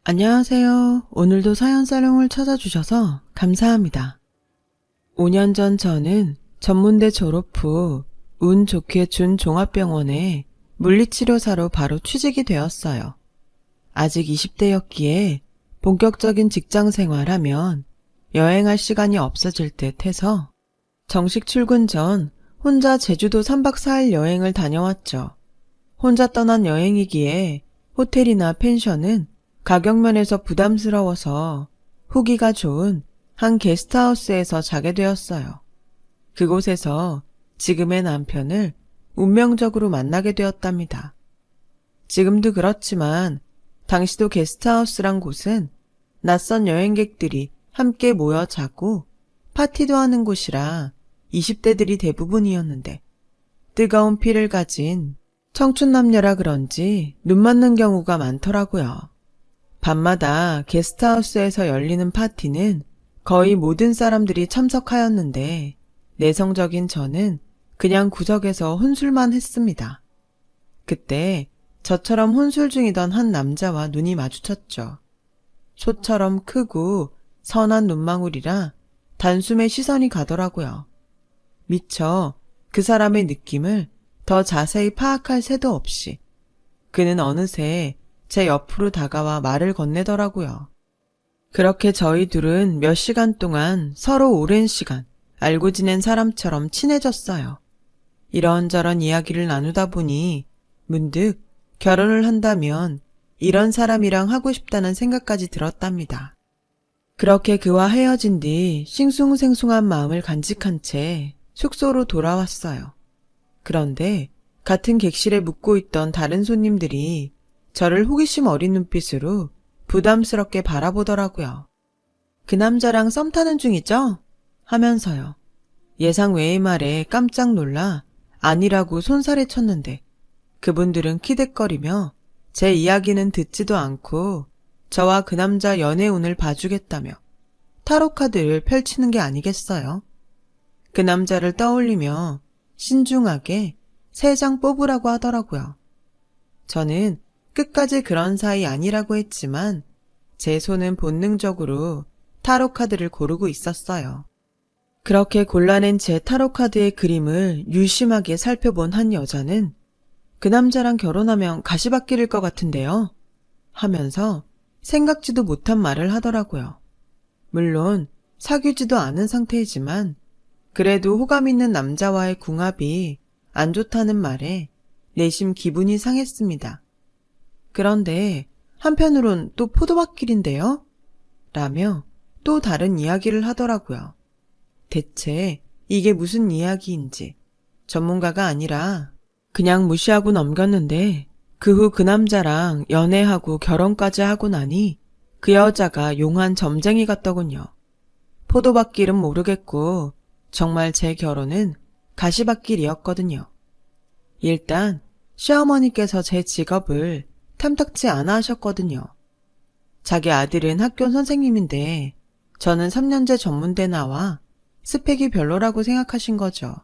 안녕하세요. 오늘도 사연사롱을 찾아주셔서 감사합니다. 5년 전 저는 전문대 졸업 후 운 좋게 준종합병원에 물리치료사로 바로 취직이 되었어요. 아직 20대였기에 본격적인 직장 생활하면 여행할 시간이 없어질 듯 해서 정식 출근 전 혼자 제주도 3박 4일 여행을 다녀왔죠. 혼자 떠난 여행이기에 호텔이나 펜션은 가격면에서 부담스러워서 후기가 좋은 한 게스트하우스에서 자게 되었어요. 그곳에서 지금의 남편을 운명적으로 만나게 되었답니다. 지금도 그렇지만 당시도 게스트하우스란 곳은 낯선 여행객들이 함께 모여 자고 파티도 하는 곳이라 20대들이 대부분이었는데 뜨거운 피를 가진 청춘 남녀라 그런지 눈 맞는 경우가 많더라고요. 밤마다 게스트하우스에서 열리는 파티는 거의 모든 사람들이 참석하였는데 내성적인 저는 그냥 구석에서 혼술만 했습니다. 그때 저처럼 혼술 중이던 한 남자와 눈이 마주쳤죠. 소처럼 크고 선한 눈망울이라 단숨에 시선이 가더라고요. 미처 그 사람의 느낌을 더 자세히 파악할 새도 없이 그는 어느새 제 옆으로 다가와 말을 건네더라고요. 그렇게 저희 둘은 몇 시간 동안 서로 오랜 시간 알고 지낸 사람처럼 친해졌어요. 이런저런 이야기를 나누다 보니 문득 결혼을 한다면 이런 사람이랑 하고 싶다는 생각까지 들었답니다. 그렇게 그와 헤어진 뒤 싱숭생숭한 마음을 간직한 채 숙소로 돌아왔어요. 그런데 같은 객실에 묵고 있던 다른 손님들이 저를 호기심 어린 눈빛으로 부담스럽게 바라보더라고요. 그 남자랑 썸 타는 중이죠? 하면서요. 예상 외의 말에 깜짝 놀라 아니라고 손살에 쳤는데 그분들은 키득거리며 제 이야기는 듣지도 않고 저와 그 남자 연애운을 봐주겠다며 타로카드를 펼치는 게 아니겠어요? 그 남자를 떠올리며 신중하게 3장 뽑으라고 하더라고요. 저는 끝까지 그런 사이 아니라고 했지만 제 손은 본능적으로 타로카드를 고르고 있었어요. 그렇게 골라낸 제 타로카드의 그림을 유심하게 살펴본 한 여자는 그 남자랑 결혼하면 가시밭길일 것 같은데요? 하면서 생각지도 못한 말을 하더라고요. 물론 사귀지도 않은 상태이지만 그래도 호감 있는 남자와의 궁합이 안 좋다는 말에 내심 기분이 상했습니다. 그런데 한편으론 또 포도밭길인데요? 라며 또 다른 이야기를 하더라고요. 대체 이게 무슨 이야기인지 전문가가 아니라 그냥 무시하고 넘겼는데 그 후 그 남자랑 연애하고 결혼까지 하고 나니 그 여자가 용한 점쟁이 같더군요. 포도밭길은 모르겠고 정말 제 결혼은 가시밭길이었거든요. 일단 시어머니께서 제 직업을 탐탁치 않아 하셨거든요. 자기 아들은 학교 선생님인데 저는 3년제 전문대 나와 스펙이 별로라고 생각하신 거죠.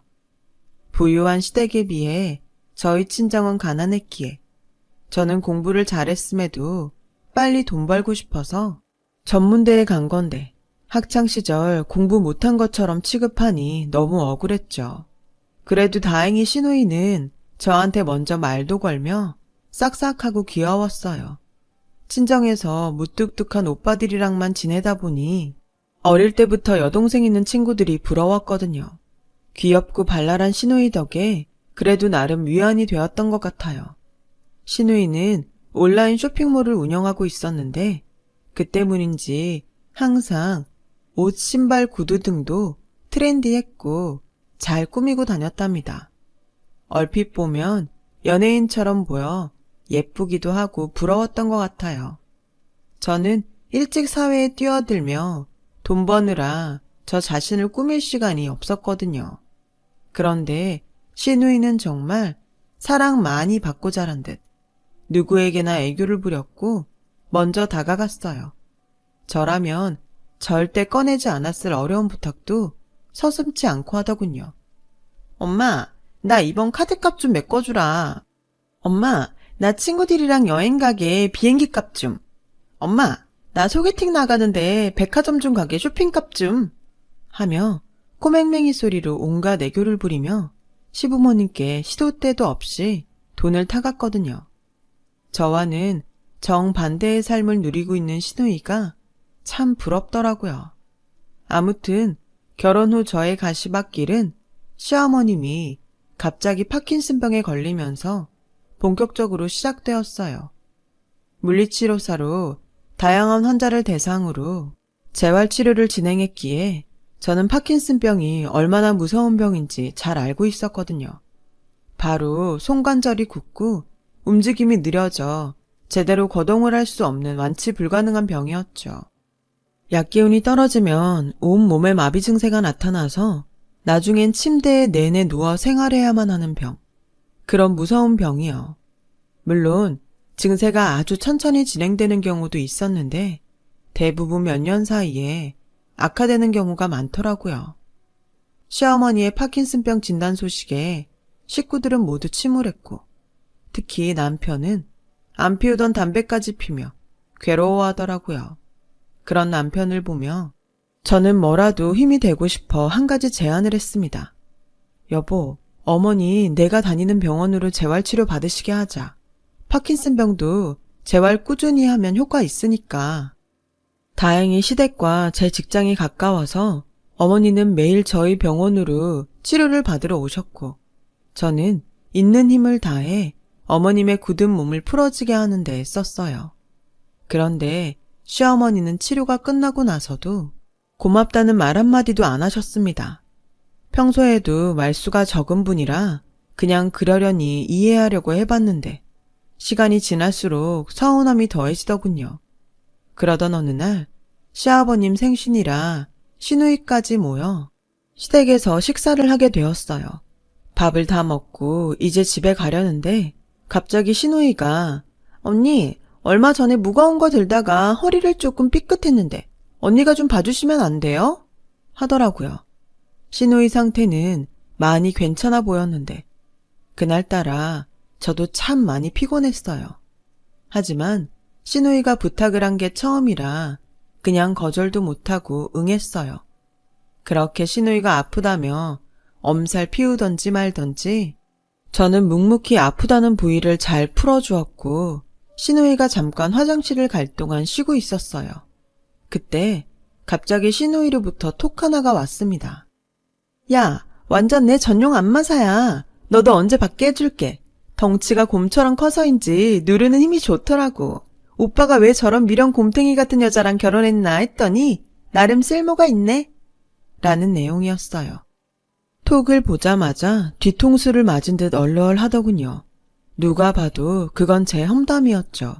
부유한 시댁에 비해 저희 친정은 가난했기에 저는 공부를 잘했음에도 빨리 돈 벌고 싶어서 전문대에 간 건데 학창시절 공부 못한 것처럼 취급하니 너무 억울했죠. 그래도 다행히 시누이는 저한테 먼저 말도 걸며 싹싹하고 귀여웠어요. 친정에서 무뚝뚝한 오빠들이랑만 지내다 보니 어릴 때부터 여동생 있는 친구들이 부러웠거든요. 귀엽고 발랄한 시누이 덕에 그래도 나름 위안이 되었던 것 같아요. 시누이는 온라인 쇼핑몰을 운영하고 있었는데 그 때문인지 항상 옷, 신발, 구두 등도 트렌디했고 잘 꾸미고 다녔답니다. 얼핏 보면 연예인처럼 보여 예쁘기도 하고 부러웠던 것 같아요. 저는 일찍 사회에 뛰어들며 돈 버느라 저 자신을 꾸밀 시간이 없었거든요. 그런데 시누이는 정말 사랑 많이 받고 자란 듯 누구에게나 애교를 부렸고 먼저 다가갔어요. 저라면 절대 꺼내지 않았을 어려운 부탁도 서슴지 않고 하더군요. 엄마, 나 이번 카드값 좀 메꿔주라. 엄마, 나 친구들이랑 여행 가게 비행기 값 좀. 엄마, 나 소개팅 나가는데 백화점 좀 가게 쇼핑값 좀 하며 코맹맹이 소리로 온갖 애교를 부리며 시부모님께 시도 때도 없이 돈을 타갔거든요. 저와는 정반대의 삶을 누리고 있는 시누이가 참 부럽더라고요. 아무튼 결혼 후 저의 가시밭길은 시어머님이 갑자기 파킨슨병에 걸리면서 본격적으로 시작되었어요. 물리치료사로 다양한 환자를 대상으로 재활치료를 진행했기에 저는 파킨슨병이 얼마나 무서운 병인지 잘 알고 있었거든요. 바로 손관절이 굳고 움직임이 느려져 제대로 거동을 할 수 없는 완치 불가능한 병이었죠. 약기운이 떨어지면 온몸에 마비 증세가 나타나서 나중엔 침대에 내내 누워 생활해야만 하는 병. 그런 무서운 병이요. 물론 증세가 아주 천천히 진행되는 경우도 있었는데 대부분 몇 년 사이에 악화되는 경우가 많더라고요. 시어머니의 파킨슨병 진단 소식에 식구들은 모두 침울했고 특히 남편은 안 피우던 담배까지 피며 괴로워하더라고요. 그런 남편을 보며 저는 뭐라도 힘이 되고 싶어 한 가지 제안을 했습니다. 여보, 어머니 내가 다니는 병원으로 재활치료 받으시게 하자. 파킨슨병도 재활 꾸준히 하면 효과 있으니까. 다행히 시댁과 제 직장이 가까워서 어머니는 매일 저희 병원으로 치료를 받으러 오셨고 저는 있는 힘을 다해 어머님의 굳은 몸을 풀어지게 하는 데 썼어요. 그런데 시어머니는 치료가 끝나고 나서도 고맙다는 말 한마디도 안 하셨습니다. 평소에도 말수가 적은 분이라 그냥 그러려니 이해하려고 해봤는데 시간이 지날수록 서운함이 더해지더군요. 그러던 어느 날 시아버님 생신이라 시누이까지 모여 시댁에서 식사를 하게 되었어요. 밥을 다 먹고 이제 집에 가려는데 갑자기 시누이가 언니 얼마 전에 무거운 거 들다가 허리를 조금 삐끗했는데 언니가 좀 봐주시면 안 돼요? 하더라고요. 시누이 상태는 많이 괜찮아 보였는데 그날따라 저도 참 많이 피곤했어요. 하지만 시누이가 부탁을 한 게 처음이라 그냥 거절도 못하고 응했어요. 그렇게 시누이가 아프다며 엄살 피우던지 말던지 저는 묵묵히 아프다는 부위를 잘 풀어주었고 시누이가 잠깐 화장실을 갈 동안 쉬고 있었어요. 그때 갑자기 시누이로부터 톡 하나가 왔습니다. 야, 완전 내 전용 안마사야. 너도 언제 받게 해줄게. 덩치가 곰처럼 커서인지 누르는 힘이 좋더라고. 오빠가 왜 저런 미련 곰탱이 같은 여자랑 결혼했나 했더니 나름 쓸모가 있네. 라는 내용이었어요. 톡을 보자마자 뒤통수를 맞은 듯 얼얼하더군요. 누가 봐도 그건 제 험담이었죠.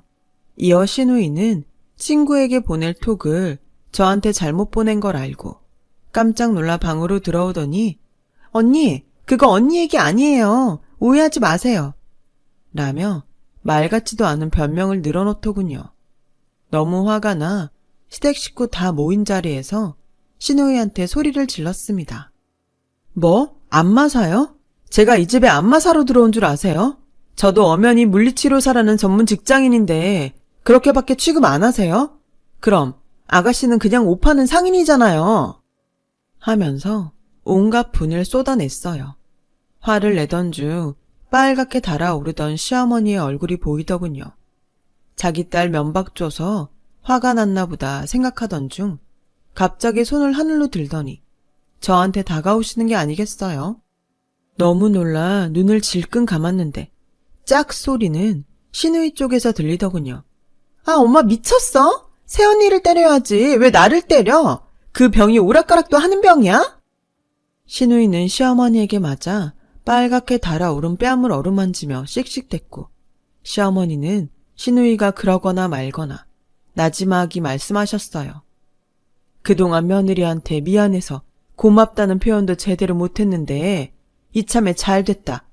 이어 시누이는 친구에게 보낼 톡을 저한테 잘못 보낸 걸 알고 깜짝 놀라 방으로 들어오더니 언니, 그거 언니 얘기 아니에요. 오해하지 마세요. 라며 말 같지도 않은 변명을 늘어놓더군요. 너무 화가 나 시댁 식구 다 모인 자리에서 시누이한테 소리를 질렀습니다. 뭐? 안마사요? 제가 이 집에 안마사로 들어온 줄 아세요? 저도 엄연히 물리치료사라는 전문 직장인인데 그렇게밖에 취급 안 하세요? 그럼 아가씨는 그냥 옷 파는 상인이잖아요. 하면서 온갖 분을 쏟아냈어요. 화를 내던 중 빨갛게 달아오르던 시어머니의 얼굴이 보이더군요. 자기 딸 면박 줘서 화가 났나 보다 생각하던 중 갑자기 손을 하늘로 들더니 저한테 다가오시는 게 아니겠어요? 너무 놀라 눈을 질끈 감았는데 짝 소리는 시누이 쪽에서 들리더군요. 아, 엄마 미쳤어? 새언니를 때려야지. 왜 나를 때려? 그 병이 오락가락도 하는 병이야? 시누이는 시어머니에게 맞아 빨갛게 달아오른 뺨을 어루만지며 씩씩댔고 시어머니는 시누이가 그러거나 말거나 나지막이 말씀하셨어요. 그동안 며느리한테 미안해서 고맙다는 표현도 제대로 못했는데 이참에 잘됐다.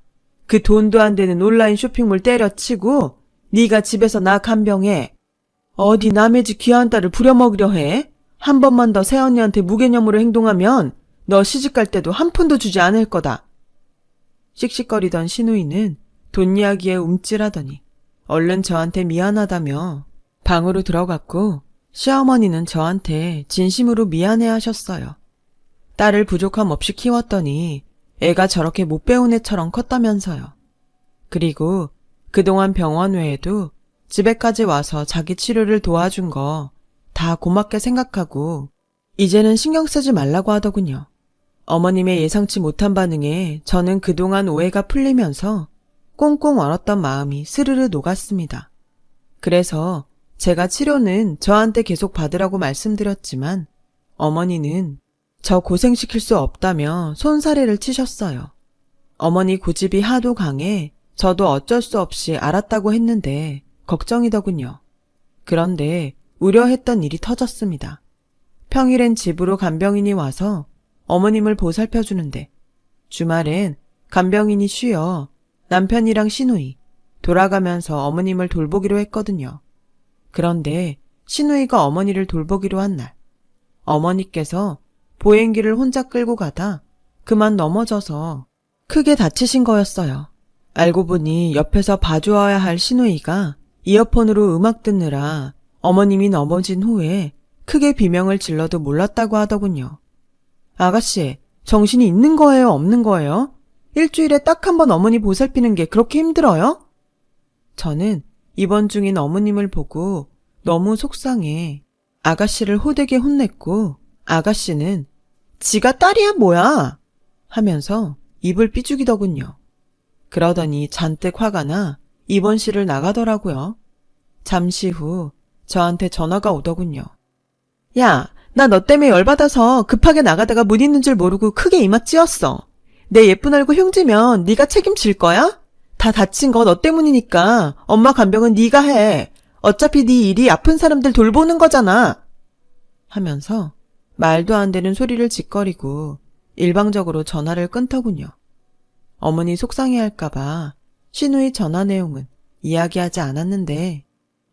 그 돈도 안 되는 온라인 쇼핑몰 때려치고 네가 집에서 나 간병해. 어디 남의 집 귀한 딸을 부려먹으려 해? 한 번만 더 새언니한테 무개념으로 행동하면 너 시집갈 때도 한 푼도 주지 않을 거다. 씩씩거리던 시누이는 돈 이야기에 움찔하더니 얼른 저한테 미안하다며 방으로 들어갔고 시어머니는 저한테 진심으로 미안해 하셨어요. 딸을 부족함 없이 키웠더니 애가 저렇게 못 배운 애처럼 컸다면서요. 그리고 그동안 병원 외에도 집에까지 와서 자기 치료를 도와준 거 다 고맙게 생각하고 이제는 신경 쓰지 말라고 하더군요. 어머님의 예상치 못한 반응에 저는 그동안 오해가 풀리면서 꽁꽁 얼었던 마음이 스르르 녹았습니다. 그래서 제가 치료는 저한테 계속 받으라고 말씀드렸지만 어머니는 저 고생시킬 수 없다며 손사래를 치셨어요. 어머니 고집이 하도 강해 저도 어쩔 수 없이 알았다고 했는데 걱정이더군요. 그런데 우려했던 일이 터졌습니다. 평일엔 집으로 간병인이 와서 어머님을 보살펴주는데 주말엔 간병인이 쉬어 남편이랑 시누이 돌아가면서 어머님을 돌보기로 했거든요. 그런데 시누이가 어머니를 돌보기로 한 날 어머니께서 보행기를 혼자 끌고 가다 그만 넘어져서 크게 다치신 거였어요. 알고 보니 옆에서 봐주어야 할 시누이가 이어폰으로 음악 듣느라 어머님이 넘어진 후에 크게 비명을 질러도 몰랐다고 하더군요. 아가씨, 정신이 있는 거예요, 없는 거예요? 일주일에 딱 한 번 어머니 보살피는 게 그렇게 힘들어요? 저는 입원 중인 어머님을 보고 너무 속상해 아가씨를 호되게 혼냈고 아가씨는 지가 딸이야 뭐야 하면서 입을 삐죽이더군요. 그러더니 잔뜩 화가 나 입원실을 나가더라고요. 잠시 후 저한테 전화가 오더군요. 야, 나 너 때문에 열받아서 급하게 나가다가 문 있는 줄 모르고 크게 이마 찧었어. 내 예쁜 얼굴 흉지면 네가 책임질 거야? 다 다친 거 너 때문이니까 엄마 간병은 네가 해. 어차피 네 일이 아픈 사람들 돌보는 거잖아. 하면서 말도 안 되는 소리를 짓거리고 일방적으로 전화를 끊더군요. 어머니 속상해할까봐 시누이 전화 내용은 이야기하지 않았는데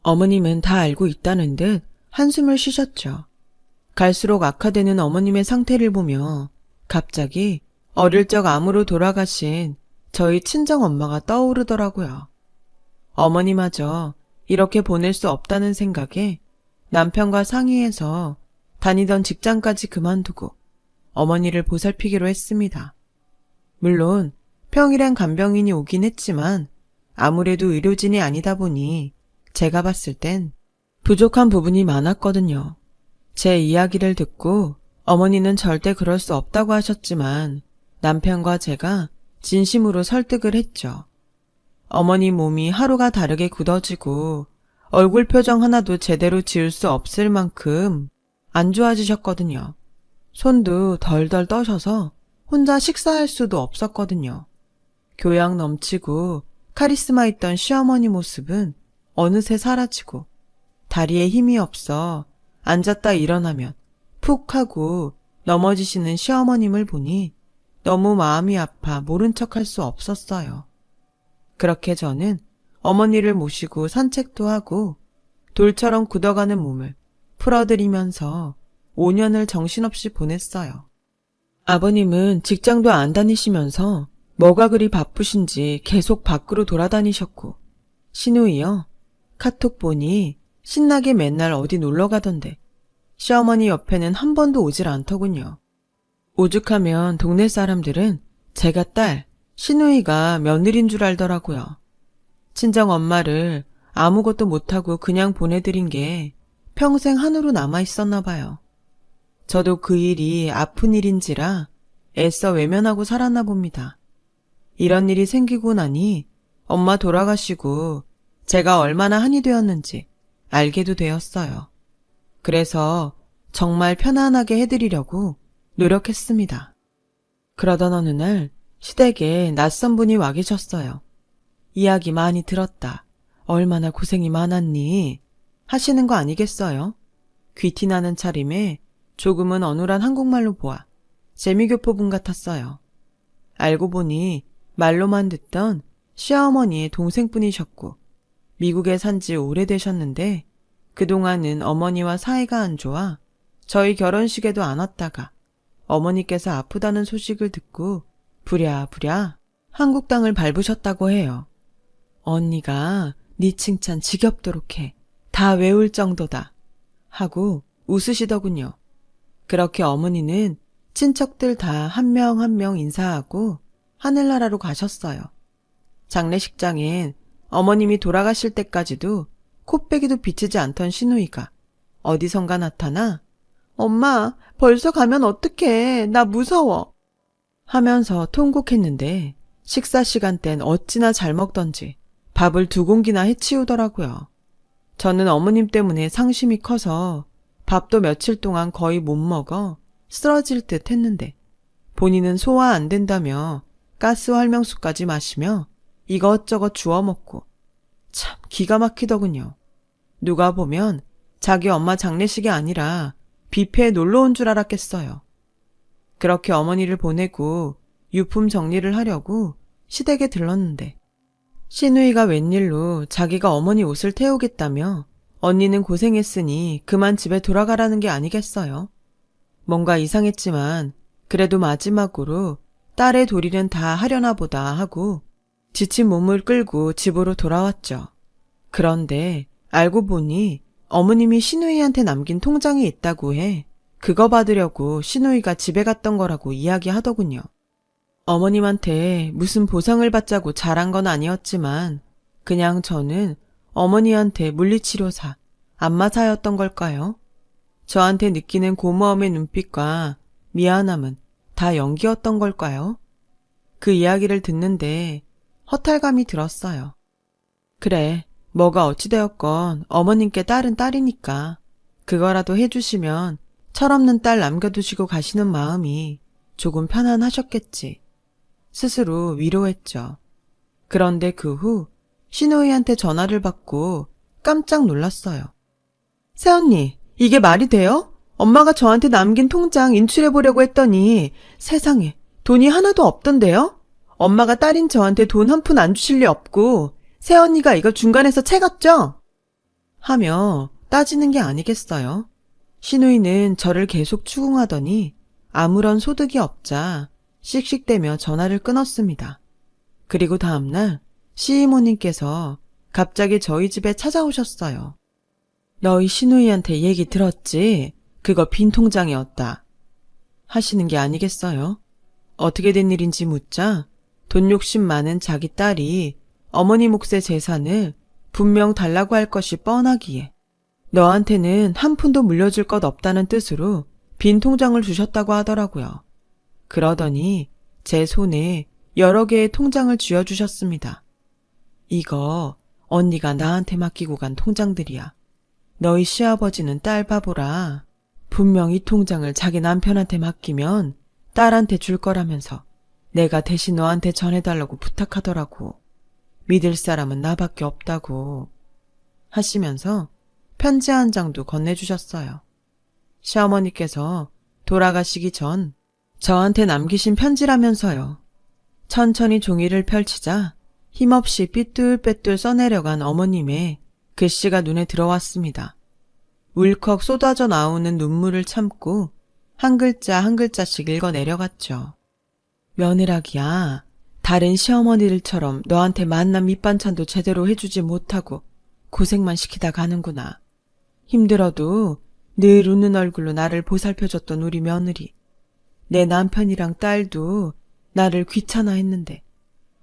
어머님은 다 알고 있다는 듯 한숨을 쉬셨죠. 갈수록 악화되는 어머님의 상태를 보며 갑자기 어릴 적 암으로 돌아가신 저희 친정엄마가 떠오르더라고요. 어머니마저 이렇게 보낼 수 없다는 생각에 남편과 상의해서 다니던 직장까지 그만두고 어머니를 보살피기로 했습니다. 물론 평일엔 간병인이 오긴 했지만 아무래도 의료진이 아니다 보니 제가 봤을 땐 부족한 부분이 많았거든요. 제 이야기를 듣고 어머니는 절대 그럴 수 없다고 하셨지만 남편과 제가 진심으로 설득을 했죠. 어머니 몸이 하루가 다르게 굳어지고 얼굴 표정 하나도 제대로 지을 수 없을 만큼 안 좋아지셨거든요. 손도 덜덜 떠셔서 혼자 식사할 수도 없었거든요. 교양 넘치고 카리스마 있던 시어머니 모습은 어느새 사라지고 다리에 힘이 없어 앉았다 일어나면 푹 하고 넘어지시는 시어머님을 보니 너무 마음이 아파 모른 척할 수 없었어요. 그렇게 저는 어머니를 모시고 산책도 하고 돌처럼 굳어가는 몸을 풀어드리면서 5년을 정신없이 보냈어요. 아버님은 직장도 안 다니시면서 뭐가 그리 바쁘신지 계속 밖으로 돌아다니셨고 시누이요. 카톡 보니 신나게 맨날 어디 놀러 가던데 시어머니 옆에는 한 번도 오질 않더군요. 오죽하면 동네 사람들은 제가 딸, 시누이가 며느린 줄 알더라고요. 친정엄마를 아무것도 못하고 그냥 보내드린 게 평생 한우로 남아있었나 봐요. 저도 그 일이 아픈 일인지라 애써 외면하고 살았나 봅니다. 이런 일이 생기고 나니 엄마 돌아가시고 제가 얼마나 한이 되었는지 알게도 되었어요. 그래서 정말 편안하게 해드리려고 노력했습니다. 그러던 어느 날 시댁에 낯선 분이 와 계셨어요. 이야기 많이 들었다. 얼마나 고생이 많았니? 하시는 거 아니겠어요? 귀티나는 차림에 조금은 어눌한 한국말로 보아 재미교포분 같았어요. 알고 보니 말로만 듣던 시어머니의 동생분이셨고 미국에 산 지 오래되셨는데 그동안은 어머니와 사이가 안 좋아 저희 결혼식에도 안 왔다가 어머니께서 아프다는 소식을 듣고 부랴부랴 한국 땅을 밟으셨다고 해요. 언니가 네 칭찬 지겹도록 해. 다 외울 정도다 하고 웃으시더군요. 그렇게 어머니는 친척들 다 한 명 한 명 인사하고 하늘나라로 가셨어요. 장례식장엔 어머님이 돌아가실 때까지도 코빼기도 비치지 않던 시누이가 어디선가 나타나 엄마, 벌써 가면 어떡해. 나 무서워. 하면서 통곡했는데 식사 시간 땐 어찌나 잘 먹던지 밥을 2공기나 해치우더라고요. 저는 어머님 때문에 상심이 커서 밥도 며칠 동안 거의 못 먹어 쓰러질 듯 했는데 본인은 소화 안 된다며 가스 활명수까지 마시며 이것저것 주워 먹고 참 기가 막히더군요. 누가 보면 자기 엄마 장례식이 아니라 뷔페에 놀러 온 줄 알았겠어요. 그렇게 어머니를 보내고 유품 정리를 하려고 시댁에 들렀는데 시누이가 웬일로 자기가 어머니 옷을 태우겠다며 언니는 고생했으니 그만 집에 돌아가라는 게 아니겠어요. 뭔가 이상했지만 그래도 마지막으로 딸의 도리는 다 하려나 보다 하고 지친 몸을 끌고 집으로 돌아왔죠. 그런데 알고 보니 어머님이 시누이한테 남긴 통장이 있다고 해 그거 받으려고 시누이가 집에 갔던 거라고 이야기하더군요. 어머님한테 무슨 보상을 받자고 잘한 건 아니었지만 그냥 저는 어머니한테 물리치료사, 안마사였던 걸까요? 저한테 느끼는 고마움의 눈빛과 미안함은 다 연기였던 걸까요? 그 이야기를 듣는데 허탈감이 들었어요. 그래, 뭐가 어찌되었건 어머님께 딸은 딸이니까 그거라도 해주시면 철없는 딸 남겨두시고 가시는 마음이 조금 편안하셨겠지. 스스로 위로했죠. 그런데 그 후 시누이한테 전화를 받고 깜짝 놀랐어요. 새언니, 이게 말이 돼요? 엄마가 저한테 남긴 통장 인출해보려고 했더니 세상에 돈이 하나도 없던데요? 엄마가 딸인 저한테 돈 한 푼 안 주실 리 없고 새언니가 이거 중간에서 채갔죠? 하며 따지는 게 아니겠어요. 시누이는 저를 계속 추궁하더니 아무런 소득이 없자 씩씩대며 전화를 끊었습니다. 그리고 다음날 시이모님께서 갑자기 저희 집에 찾아오셨어요. 너희 시누이한테 얘기 들었지? 그거 빈 통장이었다. 하시는 게 아니겠어요? 어떻게 된 일인지 묻자 돈 욕심 많은 자기 딸이 어머니 몫의 재산을 분명 달라고 할 것이 뻔하기에 너한테는 한 푼도 물려줄 것 없다는 뜻으로 빈 통장을 주셨다고 하더라고요. 그러더니 제 손에 여러 개의 통장을 쥐어주셨습니다. 이거 언니가 나한테 맡기고 간 통장들이야. 너희 시아버지는 딸 바보라. 분명 이 통장을 자기 남편한테 맡기면 딸한테 줄 거라면서 내가 대신 너한테 전해달라고 부탁하더라고. 믿을 사람은 나밖에 없다고 하시면서 편지 한 장도 건네주셨어요. 시어머니께서 돌아가시기 전 저한테 남기신 편지라면서요. 천천히 종이를 펼치자 힘없이 삐뚤빼뚤 써내려간 어머님의 글씨가 눈에 들어왔습니다. 울컥 쏟아져 나오는 눈물을 참고 한 글자 한 글자씩 읽어 내려갔죠. 며느라기야, 다른 시어머니들처럼 너한테 만난 밑반찬도 제대로 해주지 못하고 고생만 시키다 가는구나. 힘들어도 늘 웃는 얼굴로 나를 보살펴줬던 우리 며느리. 내 남편이랑 딸도 나를 귀찮아했는데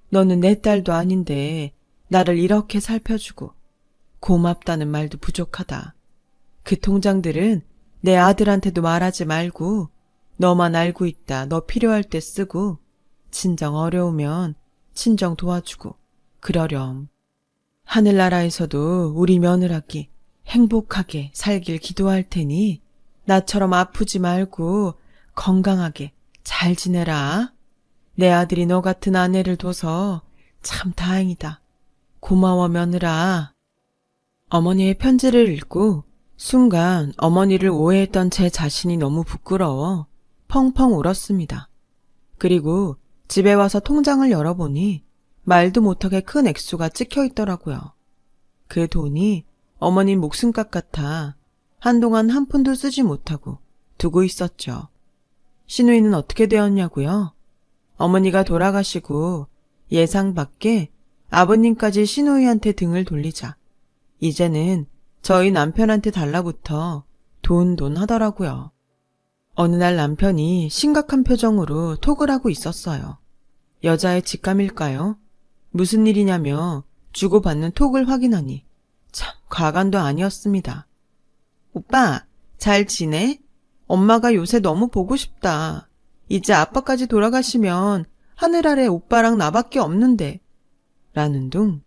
너는 내 딸도 아닌데 나를 이렇게 살펴주고 고맙다는 말도 부족하다. 그 통장들은 내 아들한테도 말하지 말고 너만 알고 있다. 너 필요할 때 쓰고 친정 어려우면 친정 도와주고 그러렴. 하늘나라에서도 우리 며느라기 행복하게 살길 기도할 테니 나처럼 아프지 말고 건강하게 잘 지내라. 내 아들이 너 같은 아내를 둬서 참 다행이다. 고마워 며느라. 어머니의 편지를 읽고 순간 어머니를 오해했던 제 자신이 너무 부끄러워 펑펑 울었습니다. 그리고 집에 와서 통장을 열어보니 말도 못하게 큰 액수가 찍혀 있더라고요. 그 돈이 어머님 목숨값 같아 한동안 한 푼도 쓰지 못하고 두고 있었죠. 시누이는 어떻게 되었냐고요? 어머니가 돌아가시고 예상 밖에 아버님까지 시누이한테 등을 돌리자 이제는 저희 남편한테 달라붙어 돈 하더라고요. 어느 날 남편이 심각한 표정으로 톡을 하고 있었어요. 여자의 직감일까요? 무슨 일이냐며 주고받는 톡을 확인하니 참 과간도 아니었습니다. 오빠, 잘 지내? 엄마가 요새 너무 보고 싶다. 이제 아빠까지 돌아가시면 하늘 아래 오빠랑 나밖에 없는데. 라는 둥.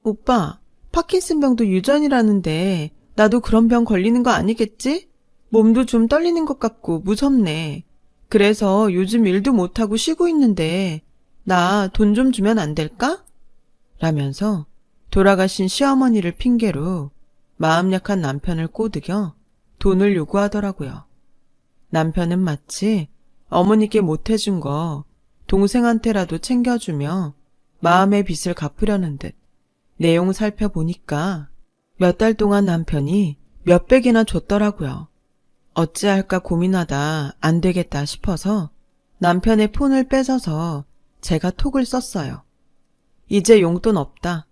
오빠, 파킨슨병도 유전이라는데 나도 그런 병 걸리는 거 아니겠지? 몸도 좀 떨리는 것 같고 무섭네. 그래서 요즘 일도 못하고 쉬고 있는데 나 돈 좀 주면 안 될까? 라면서 돌아가신 시어머니를 핑계로 마음 약한 남편을 꼬드겨 돈을 요구하더라고요. 남편은 마치 어머니께 못해준 거 동생한테라도 챙겨주며 마음의 빚을 갚으려는 듯 내용 살펴보니까 몇 달 동안 남편이 몇백이나 줬더라고요. 어찌할까 고민하다 안 되겠다 싶어서 남편의 폰을 뺏어서 제가 톡을 썼어요. 이제 용돈 없다.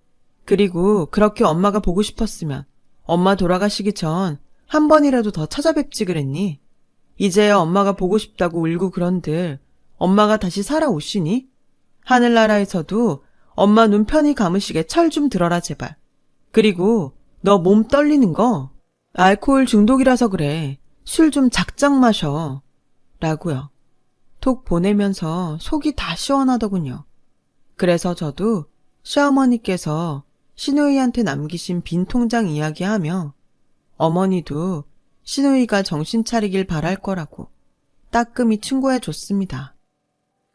그리고 그렇게 엄마가 보고 싶었으면 엄마 돌아가시기 전 한 번이라도 더 찾아뵙지 그랬니? 이제야 엄마가 보고 싶다고 울고 그런들 엄마가 다시 살아오시니? 하늘나라에서도 엄마 눈 편히 감으시게 철 좀 들어라 제발. 그리고 너 몸 떨리는 거 알코올 중독이라서 그래. 술 좀 작작 마셔. 라고요. 톡 보내면서 속이 다 시원하더군요. 그래서 저도 시어머니께서 시누이한테 남기신 빈 통장 이야기하며 어머니도 시누이가 정신 차리길 바랄 거라고 따끔히 충고해 줬습니다.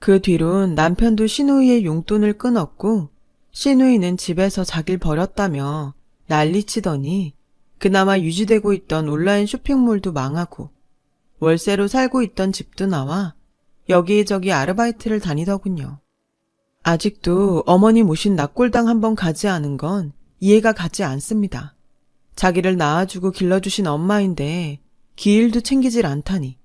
그 뒤론 남편도 시누이의 용돈을 끊었고 시누이는 집에서 자길 버렸다며 난리치더니 그나마 유지되고 있던 온라인 쇼핑몰도 망하고 월세로 살고 있던 집도 나와 여기저기 아르바이트를 다니더군요. 아직도 어머니 모신 낙골당 한번 가지 않은 건 이해가 가지 않습니다. 자기를 낳아주고 길러주신 엄마인데 기일도 챙기질 않다니.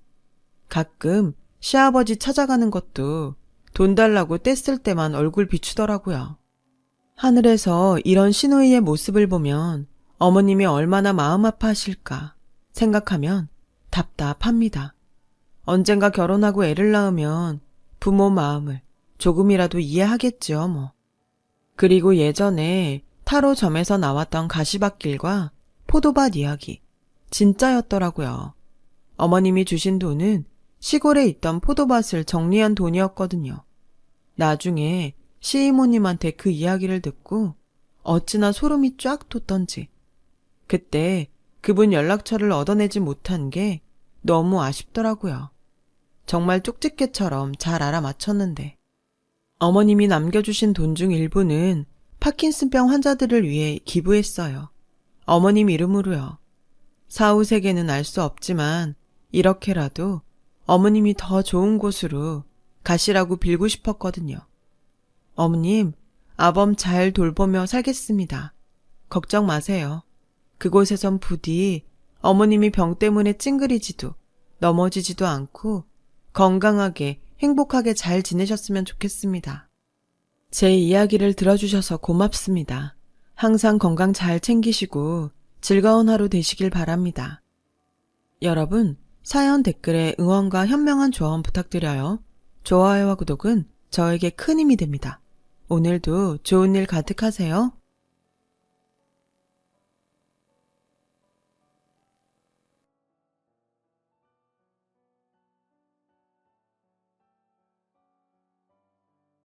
가끔 시아버지 찾아가는 것도 돈 달라고 뗐을 때만 얼굴 비추더라고요. 하늘에서 이런 시누이의 모습을 보면 어머님이 얼마나 마음 아파하실까 생각하면 답답합니다. 언젠가 결혼하고 애를 낳으면 부모 마음을 조금이라도 이해하겠지요, 뭐. 그리고 예전에 타로점에서 나왔던 가시밭길과 포도밭 이야기, 진짜였더라고요. 어머님이 주신 돈은 시골에 있던 포도밭을 정리한 돈이었거든요. 나중에 시이모님한테 그 이야기를 듣고 어찌나 소름이 쫙 돋던지. 그때 그분 연락처를 얻어내지 못한 게 너무 아쉽더라고요. 정말 쪽집게처럼 잘 알아맞혔는데. 어머님이 남겨주신 돈 중 일부는 파킨슨병 환자들을 위해 기부했어요. 어머님 이름으로요. 사후세계는 알 수 없지만 이렇게라도 어머님이 더 좋은 곳으로 가시라고 빌고 싶었거든요. 어머님, 아범 잘 돌보며 살겠습니다. 걱정 마세요. 그곳에선 부디 어머님이 병 때문에 찡그리지도 넘어지지도 않고 건강하게 행복하게 잘 지내셨으면 좋겠습니다. 제 이야기를 들어주셔서 고맙습니다. 항상 건강 잘 챙기시고 즐거운 하루 되시길 바랍니다. 여러분, 사연 댓글에 응원과 현명한 조언 부탁드려요. 좋아요와 구독은 저에게 큰 힘이 됩니다. 오늘도 좋은 일 가득하세요.